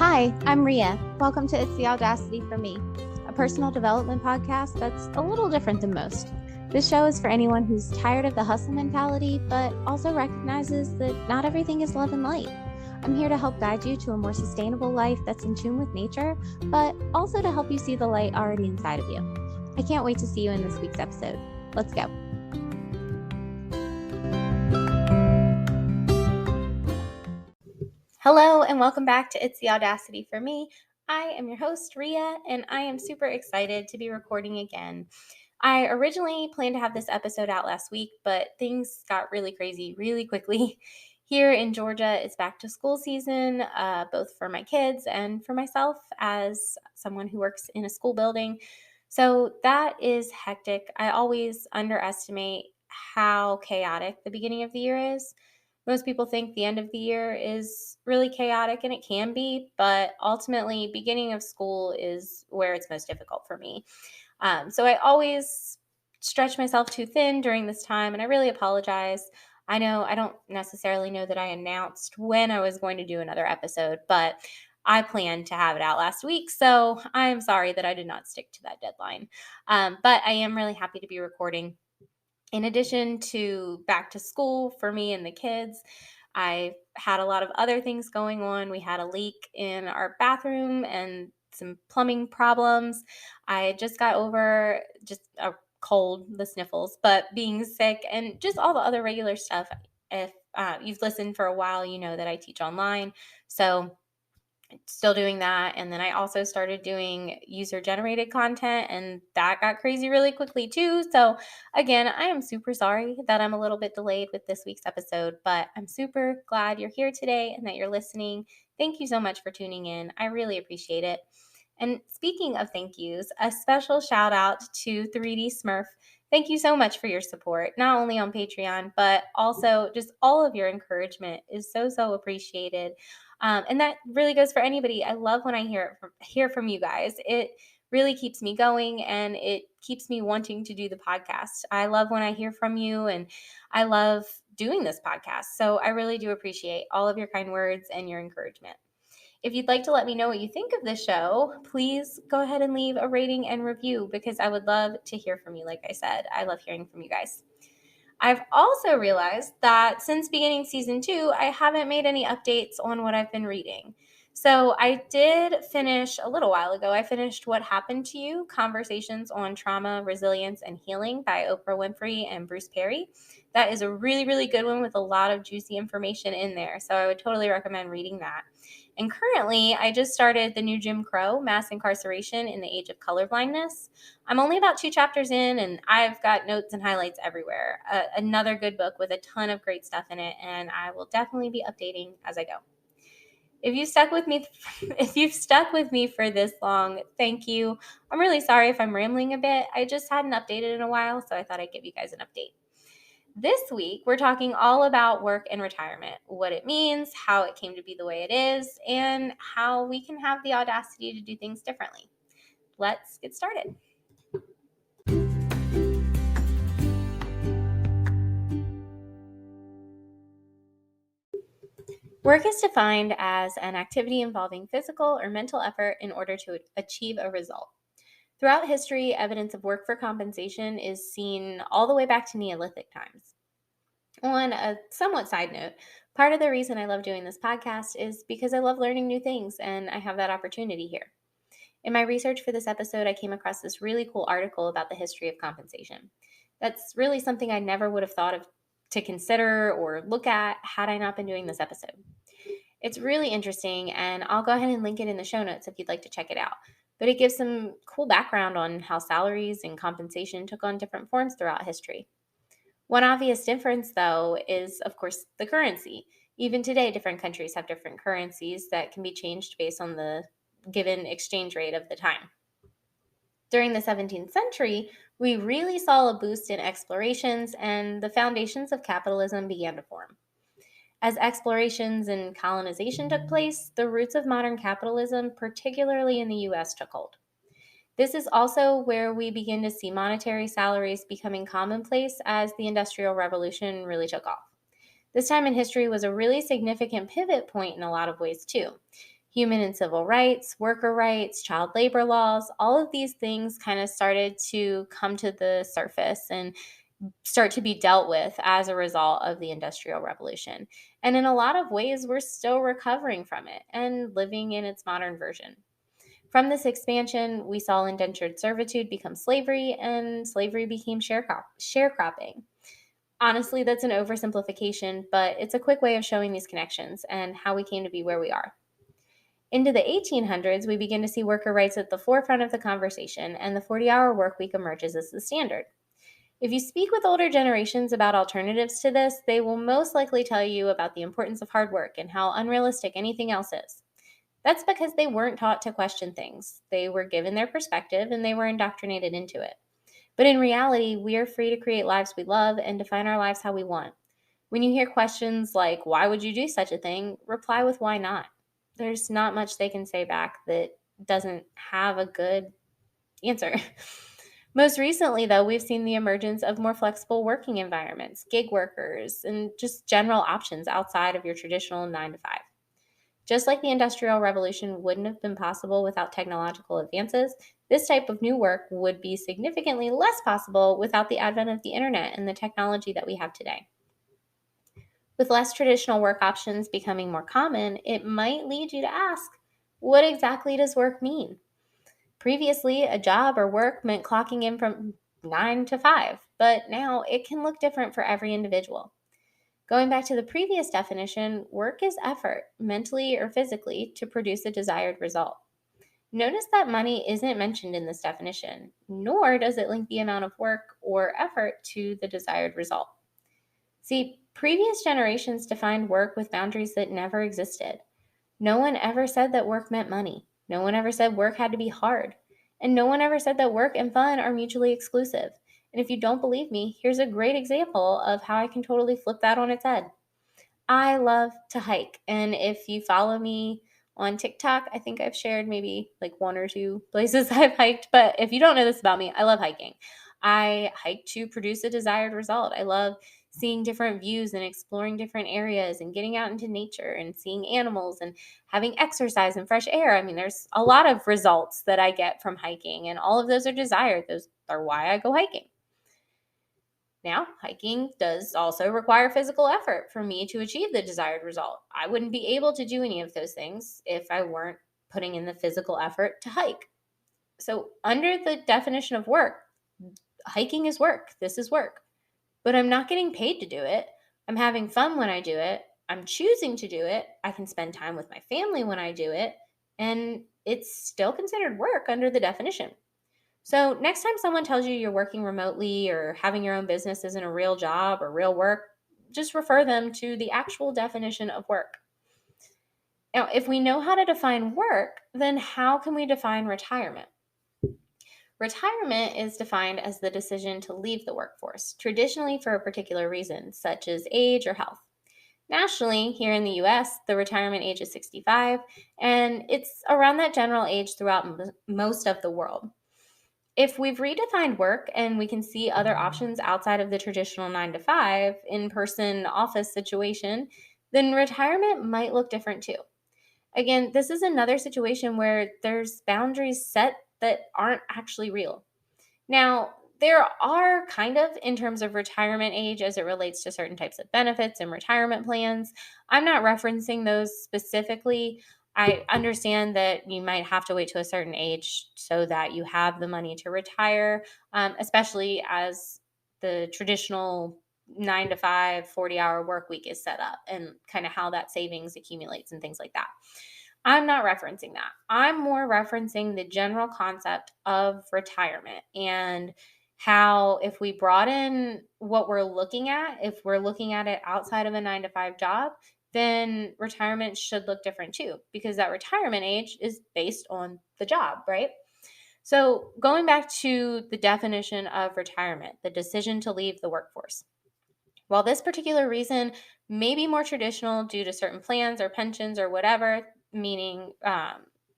Hi, I'm Ria. Welcome to It's the Audacity for Me, a personal development podcast that's a little different than most. This show is for anyone who's tired of the hustle mentality, but also recognizes that not everything is love and light. I'm here to help guide you to a more sustainable life that's in tune with nature, but also to help you see the light already inside of you. I can't wait to see you in this week's episode. Let's go. Hello, and welcome back to It's the Audacity for Me. I am your host, Ria, and I am super excited to be recording again. I originally planned to have this episode out last week, but things got really crazy really quickly. Here in Georgia, it's back to school season, both for my kids and for myself as someone who works in a school building. So that is hectic. I always underestimate how chaotic the beginning of the year is. Most people think the end of the year is really chaotic, and it can be, but ultimately, beginning of school is where it's most difficult for me. So I always stretch myself too thin during this time, and I really apologize. I know I don't necessarily know that I announced when I was going to do another episode, but I planned to have it out last week, so I'm sorry that I did not stick to that deadline. But I am really happy to be recording. In addition to back to school for me and the kids, I had a lot of other things going on. We had a leak in our bathroom and some plumbing problems. I just got over just a cold, the sniffles, but being sick and just all the other regular stuff. If you've listened for a while, you know that I teach online. So still doing that. And then I also started doing user generated content, and that got crazy really quickly too. So again, I am super sorry that I'm a little bit delayed with this week's episode, but I'm super glad you're here today and that you're listening. Thank you so much for tuning in. I really appreciate it. And speaking of thank yous, a special shout out to 3D Smurf. Thank you so much for your support, not only on Patreon, but also just all of your encouragement is so appreciated. And that really goes for anybody. I love when I hear from you guys. It really keeps me going, and it keeps me wanting to do the podcast. I love when I hear from you, and I love doing this podcast. So I really do appreciate all of your kind words and your encouragement. If you'd like to let me know what you think of the show, please go ahead and leave a rating and review, because I would love to hear from you. Like I said, I love hearing from you guys. I've also realized that since beginning season 2, I haven't made any updates on what I've been reading. So I did finish a little while ago. I finished What Happened to You? Conversations on Trauma, Resilience, and Healing by Oprah Winfrey and Bruce Perry. That is a really good one with a lot of juicy information in there. So I would totally recommend reading that. And currently, I just started the new Jim Crow, Mass Incarceration in the Age of Colorblindness. I'm only about 2 chapters in, and I've got notes and highlights everywhere. Another good book with a ton of great stuff in it, and I will definitely be updating as I go. If you've stuck with me for this long, thank you. I'm really sorry if I'm rambling a bit. I just hadn't updated in a while, so I thought I'd give you guys an update. This week, we're talking all about work and retirement, what it means, how it came to be the way it is, and how we can have the audacity to do things differently. Let's get started. Work is defined as an activity involving physical or mental effort in order to achieve a result. Throughout history, evidence of work for compensation is seen all the way back to Neolithic times. On a somewhat side note, part of the reason I love doing this podcast is because I love learning new things, and I have that opportunity here. In my research for this episode, I came across this really cool article about the history of compensation. That's really something I never would have thought of to consider or look at had I not been doing this episode. It's really interesting, and I'll go ahead and link it in the show notes if you'd like to check it out. But it gives some cool background on how salaries and compensation took on different forms throughout history. One obvious difference, though, is, of course, the currency. Even today, different countries have different currencies that can be changed based on the given exchange rate of the time. During the 17th century, we really saw a boost in explorations, and the foundations of capitalism began to form. As explorations and colonization took place, the roots of modern capitalism, particularly in the US, took hold. This is also where we begin to see monetary salaries becoming commonplace as the Industrial Revolution really took off. This time in history was a really significant pivot point in a lot of ways, too. Human and civil rights, worker rights, child labor laws, all of these things kind of started to come to the surface and start to be dealt with as a result of the Industrial Revolution. And in a lot of ways, we're still recovering from it and living in its modern version. From this expansion, we saw indentured servitude become slavery, and slavery became sharecropping. Honestly, that's an oversimplification, but it's a quick way of showing these connections and how we came to be where we are. Into the 1800s, we begin to see worker rights at the forefront of the conversation, and the 40-hour work week emerges as the standard. If you speak with older generations about alternatives to this, they will most likely tell you about the importance of hard work and how unrealistic anything else is. That's because they weren't taught to question things. They were given their perspective and they were indoctrinated into it. But in reality, we are free to create lives we love and define our lives how we want. When you hear questions like, why would you do such a thing? Reply with why not. There's not much they can say back that doesn't have a good answer. Most recently, though, we've seen the emergence of more flexible working environments, gig workers, and just general options outside of your traditional 9 to 5. Just like the Industrial Revolution wouldn't have been possible without technological advances, this type of new work would be significantly less possible without the advent of the internet and the technology that we have today. With less traditional work options becoming more common, it might lead you to ask, what exactly does work mean? Previously, a job or work meant clocking in from 9 to 5, but now it can look different for every individual. Going back to the previous definition, work is effort, mentally or physically, to produce a desired result. Notice that money isn't mentioned in this definition, nor does it link the amount of work or effort to the desired result. See, previous generations defined work with boundaries that never existed. No one ever said that work meant money. No one ever said work had to be hard. And no one ever said that work and fun are mutually exclusive. And if you don't believe me, here's a great example of how I can totally flip that on its head. I love to hike. And if you follow me on TikTok, I think I've shared maybe like one or two places I've hiked. But if you don't know this about me, I love hiking. I hike to produce a desired result. I love seeing different views and exploring different areas and getting out into nature and seeing animals and having exercise and fresh air. I mean, there's a lot of results that I get from hiking, and all of those are desired. Those are why I go hiking. Now, hiking does also require physical effort for me to achieve the desired result. I wouldn't be able to do any of those things if I weren't putting in the physical effort to hike. So, under the definition of work, hiking is work. This is work. But I'm not getting paid to do it. I'm having fun when I do it. I'm choosing to do it. I can spend time with my family when I do it. And it's still considered work under the definition. So, next time someone tells you you're working remotely or having your own business isn't a real job or real work, just refer them to the actual definition of work. Now, if we know how to define work, then how can we define retirement? Retirement is defined as the decision to leave the workforce, traditionally for a particular reason, such as age or health. Nationally, here in the US, the retirement age is 65, and it's around that general age throughout most of the world. If we've redefined work and we can see other options outside of the traditional 9 to 5 in person office situation, then retirement might look different too. Again, this is another situation where there's boundaries set that aren't actually real. Now, there are kind of in terms of retirement age as it relates to certain types of benefits and retirement plans. I'm not referencing those specifically. I understand that you might have to wait to a certain age so that you have the money to retire, especially as the traditional 9 to 5, 40-hour work week is set up and kind of how that savings accumulates and things like that. I'm not referencing that. I'm more referencing the general concept of retirement and how if we brought in what we're looking at, if we're looking at it outside of a 9 to 5 job, then retirement should look different too, because that retirement age is based on the job, right? So, going back to the definition of retirement, the decision to leave the workforce. While this particular reason may be more traditional due to certain plans or pensions or whatever, meaning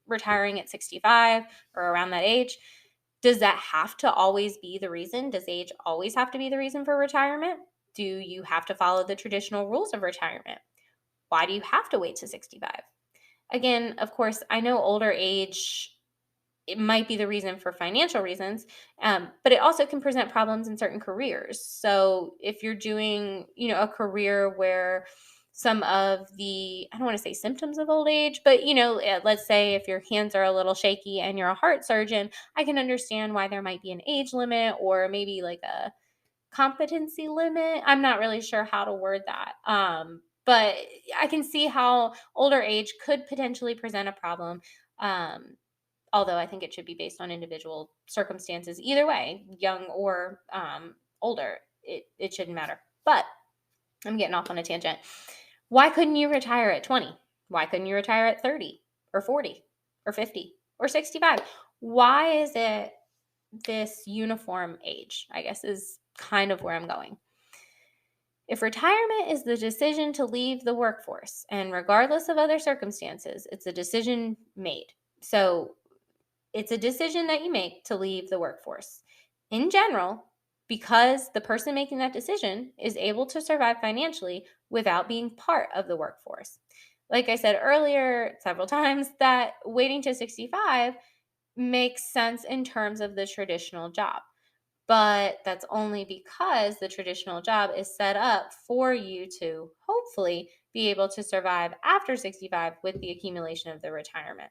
retiring at 65 or around that age, does that have to always be the reason? Does age always have to be the reason for retirement? Do you have to follow the traditional rules of retirement? Why do you have to wait to 65? Again, of course, I know older age, it might be the reason for financial reasons, but it also can present problems in certain careers. So if you're doing, a career where some of the, I don't want to say symptoms of old age, but let's say if your hands are a little shaky and you're a heart surgeon, I can understand why there might be an age limit or maybe like a competency limit. I'm not really sure how to word that. But I can see how older age could potentially present a problem. Um, Although I think it should be based on individual circumstances. Either way, young or older, it shouldn't matter. But I'm getting off on a tangent. Why couldn't you retire at 20? Why couldn't you retire at 30 or 40 or 50 or 65? Why is it this uniform age? I guess is kind of where I'm going. If retirement is the decision to leave the workforce, and regardless of other circumstances, it's a decision made. So it's a decision that you make to leave the workforce. In general, because the person making that decision is able to survive financially without being part of the workforce. Like I said earlier several times, that waiting to 65 makes sense in terms of the traditional job. But that's only because the traditional job is set up for you to hopefully be able to survive after 65 with the accumulation of the retirement.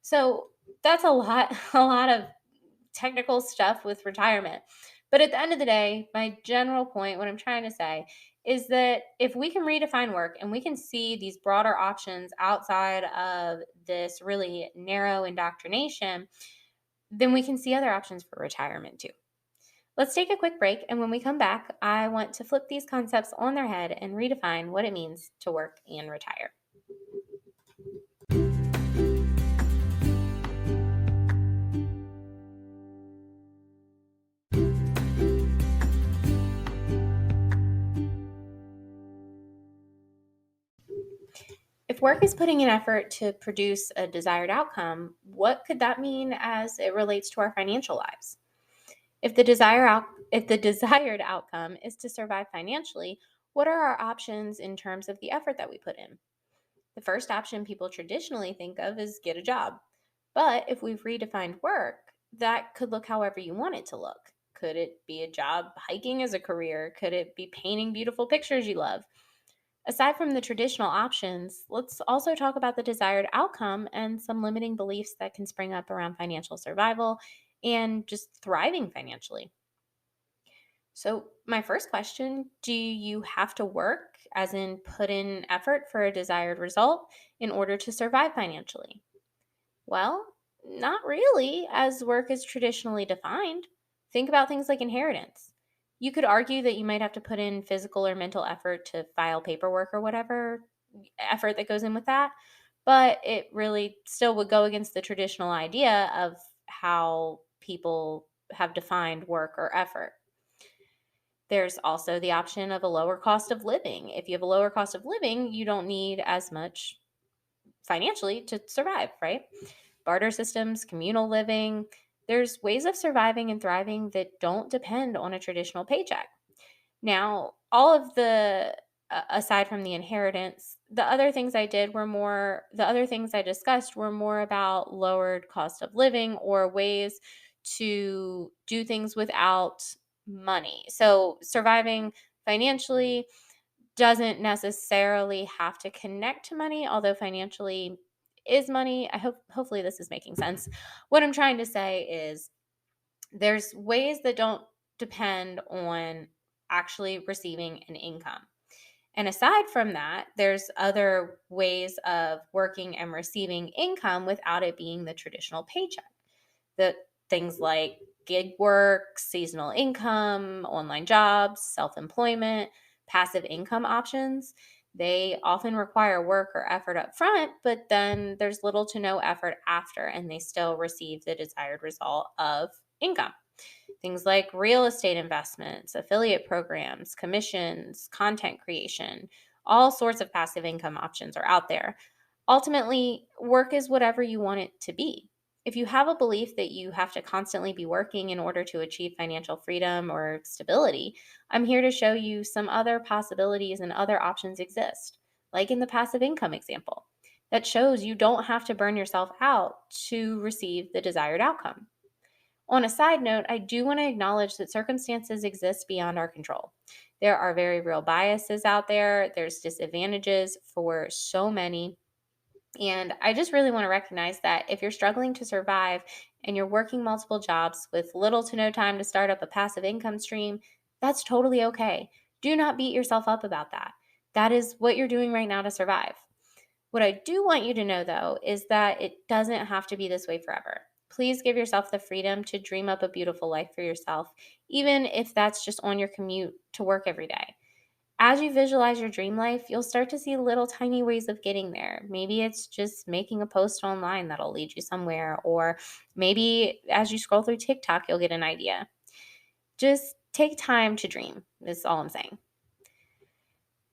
So that's a lot of technical stuff with retirement. But at the end of the day, my general point, what I'm trying to say, is that if we can redefine work and we can see these broader options outside of this really narrow indoctrination, then we can see other options for retirement too. Let's take a quick break, and when we come back, I want to flip these concepts on their head and redefine what it means to work and retire. If work is putting an effort to produce a desired outcome, what could that mean as it relates to our financial lives? If the desired outcome is to survive financially, what are our options in terms of the effort that we put in? The first option people traditionally think of is get a job. But if we've redefined work, that could look however you want it to look. Could it be a job hiking as a career? Could it be painting beautiful pictures you love? Aside from the traditional options, let's also talk about the desired outcome and some limiting beliefs that can spring up around financial survival and just thriving financially. So, my first question, do you have to work, as in put in effort for a desired result, in order to survive financially? Well, not really, as work is traditionally defined. Think about things like inheritance. You could argue that you might have to put in physical or mental effort to file paperwork or whatever effort that goes in with that, but it really still would go against the traditional idea of how people have defined work or effort. There's also the option of a lower cost of living. If you have a lower cost of living, you don't need as much financially to survive, right? Barter systems, communal living. There's ways of surviving and thriving that don't depend on a traditional paycheck. Now, all of the aside from the inheritance, the other things I discussed were more about lowered cost of living or ways to do things without money. So, surviving financially doesn't necessarily have to connect to money, although financially is money. Hopefully this is making sense. What I'm trying to say is there's ways that don't depend on actually receiving an income. And aside from that, there's other ways of working and receiving income without it being the traditional paycheck. The things like gig work, seasonal income, online jobs, self-employment, passive income options. They often require work or effort up front, but then there's little to no effort after, and they still receive the desired result of income. Things like real estate investments, affiliate programs, commissions, content creation, all sorts of passive income options are out there. Ultimately, work is whatever you want it to be. If you have a belief that you have to constantly be working in order to achieve financial freedom or stability, I'm here to show you some other possibilities and other options exist, like in the passive income example. that shows you don't have to burn yourself out to receive the desired outcome. On a side note, I do want to acknowledge that circumstances exist beyond our control. There are very real biases out there. There's disadvantages for so many. And I just really want to recognize that if you're struggling to survive and you're working multiple jobs with little to no time to start up a passive income stream, that's totally okay. Do not beat yourself up about that. That is what you're doing right now to survive. What I do want you to know, though, is that it doesn't have to be this way forever. Please give yourself the freedom to dream up a beautiful life for yourself, even if that's just on your commute to work every day. As you visualize your dream life, you'll start to see little tiny ways of getting there. Maybe it's just making a post online that'll lead you somewhere, or maybe as you scroll through TikTok, you'll get an idea. Just take time to dream, is all I'm saying.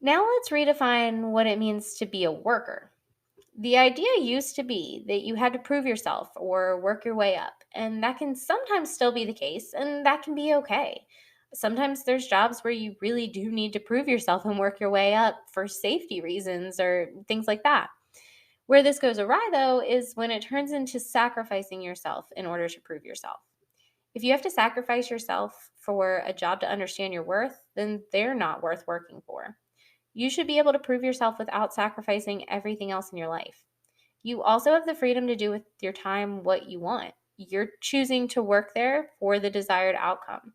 Now let's redefine what it means to be a worker. The idea used to be that you had to prove yourself or work your way up, and that can sometimes still be the case, and that can be okay. Sometimes there's jobs where you really do need to prove yourself and work your way up for safety reasons or things like that. Where this goes awry, though, is when it turns into sacrificing yourself in order to prove yourself. If you have to sacrifice yourself for a job to understand your worth, then they're not worth working for. You should be able to prove yourself without sacrificing everything else in your life. You also have the freedom to do with your time what you want. You're choosing to work there for the desired outcome.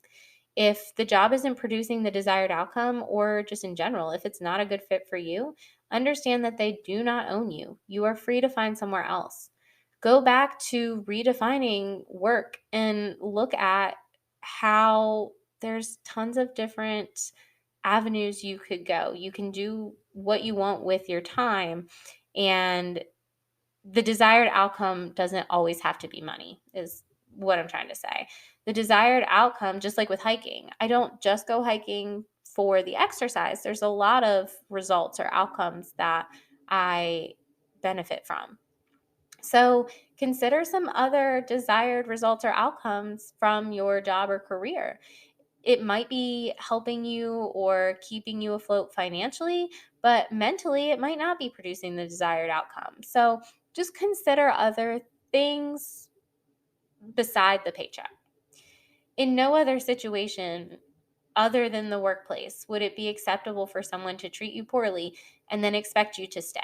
If the job isn't producing the desired outcome, or just in general, if it's not a good fit for you, understand that they do not own you. You are free to find somewhere else. Go back to redefining work and look at how there's tons of different avenues you could go. You can do what you want with your time, and the desired outcome doesn't always have to be money, is what I'm trying to say. The desired outcome, just like with hiking, I don't just go hiking for the exercise. There's a lot of results or outcomes that I benefit from. So consider some other desired results or outcomes from your job or career. It might be helping you or keeping you afloat financially, but mentally, it might not be producing the desired outcome. So just consider other things beside the paycheck. In no other situation other than the workplace would it be acceptable for someone to treat you poorly and then expect you to stay.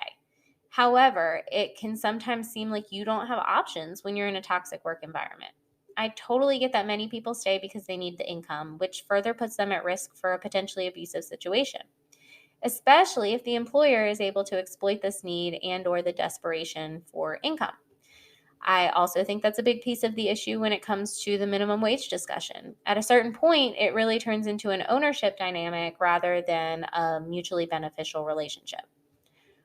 However, it can sometimes seem like you don't have options when you're in a toxic work environment. I totally get that many people stay because they need the income, which further puts them at risk for a potentially abusive situation, especially if the employer is able to exploit this need and or the desperation for income. I also think that's a big piece of the issue when it comes to the minimum wage discussion. At a certain point, it really turns into an ownership dynamic rather than a mutually beneficial relationship.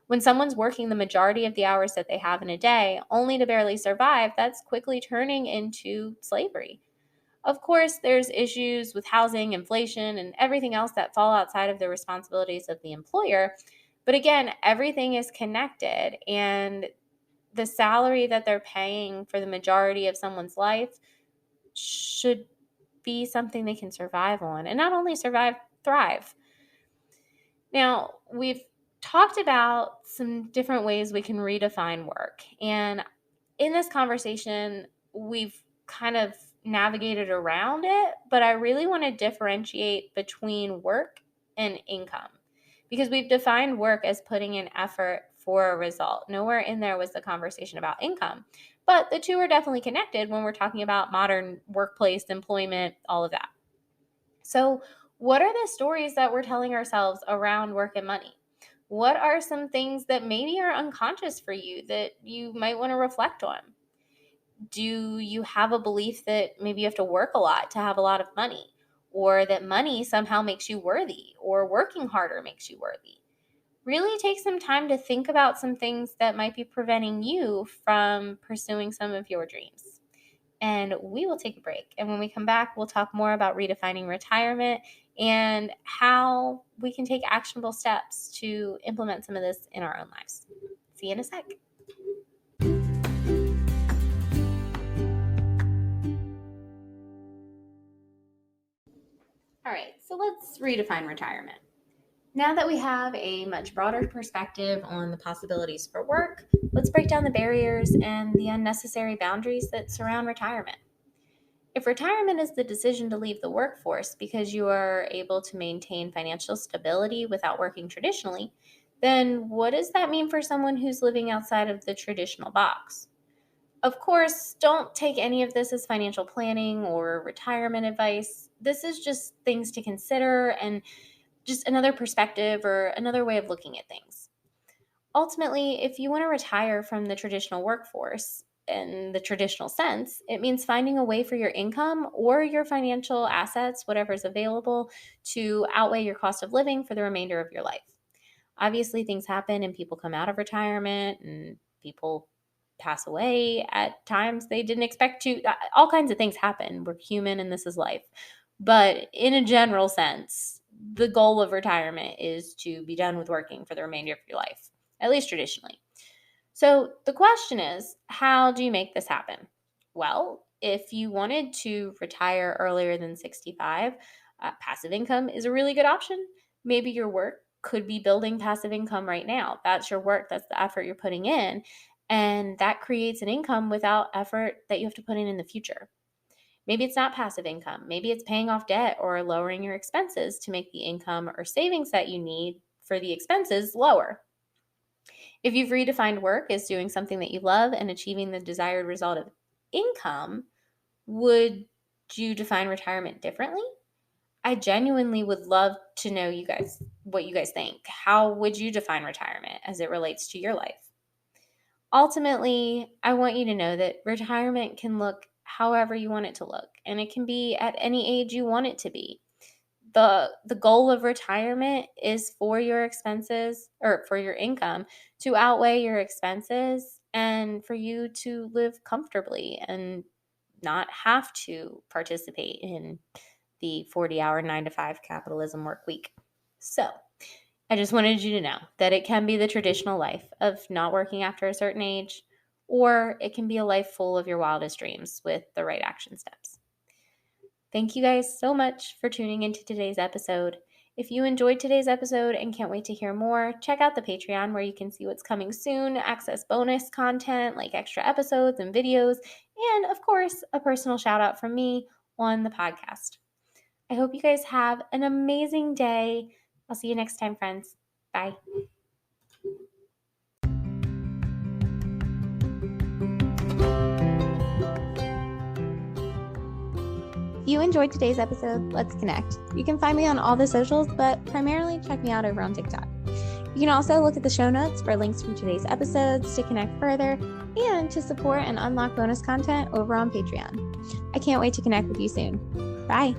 When someone's working the majority of the hours that they have in a day only to barely survive, that's quickly turning into slavery. Of course, there's issues with housing, inflation, and everything else that fall outside of the responsibilities of the employer. But again, everything is connected, and the salary that they're paying for the majority of someone's life should be something they can survive on, and not only survive, thrive. Now, we've talked about some different ways we can redefine work. And in this conversation, we've kind of navigated around it, but I really want to differentiate between work and income, because we've defined work as putting in effort for a result. Nowhere in there was the conversation about income, but the two are definitely connected when we're talking about modern workplace employment, all of that. So, what are the stories that we're telling ourselves around work and money? What are some things that maybe are unconscious for you that you might want to reflect on? Do you have a belief that maybe you have to work a lot to have a lot of money, or that money somehow makes you worthy, or working harder makes you worthy? Really take some time to think about some things that might be preventing you from pursuing some of your dreams. And we will take a break. And when we come back, we'll talk more about redefining retirement and how we can take actionable steps to implement some of this in our own lives. See you in a sec. All right, so let's redefine retirement. Now that we have a much broader perspective on the possibilities for work, let's break down the barriers and the unnecessary boundaries that surround retirement. If retirement is the decision to leave the workforce because you are able to maintain financial stability without working traditionally, then what does that mean for someone who's living outside of the traditional box? Of course, don't take any of this as financial planning or retirement advice. This is just things to consider and just another perspective or another way of looking at things. Ultimately, if you want to retire from the traditional workforce in the traditional sense, it means finding a way for your income or your financial assets, whatever's available, to outweigh your cost of living for the remainder of your life. Obviously, things happen and people come out of retirement and people pass away at times they didn't expect to. All kinds of things happen. We're human and this is life. But in a general sense, the goal of retirement is to be done with working for the remainder of your life, at least traditionally. So the question is, how do you make this happen? Well, if you wanted to retire earlier than 65, passive income is a really good option. Maybe your work could be building passive income right now. That's your work, that's the effort you're putting in. And that creates an income without effort that you have to put in the future. Maybe it's not passive income. Maybe it's paying off debt or lowering your expenses to make the income or savings that you need for the expenses lower. If you've redefined work as doing something that you love and achieving the desired result of income, would you define retirement differently? I genuinely would love to know what you guys think. How would you define retirement as it relates to your life? Ultimately, I want you to know that retirement can look however you want it to look, and it can be at any age you want it to be. The goal of retirement is for your expenses or for your income to outweigh your expenses and for you to live comfortably and not have to participate in the 40-hour 9-to-5 capitalism work week. So I just wanted you to know that it can be the traditional life of not working after a certain age, or it can be a life full of your wildest dreams with the right action steps. Thank you guys so much for tuning into today's episode. If you enjoyed today's episode and can't wait to hear more, check out the Patreon where you can see what's coming soon, access bonus content like extra episodes and videos, and of course, a personal shout out from me on the podcast. I hope you guys have an amazing day. I'll see you next time, friends. Bye. If you enjoyed today's episode, let's connect. You can find me on all the socials, but primarily check me out over on TikTok. You can also look at the show notes for links from today's episodes to connect further and to support and unlock bonus content over on Patreon. I can't wait to connect with you soon. Bye.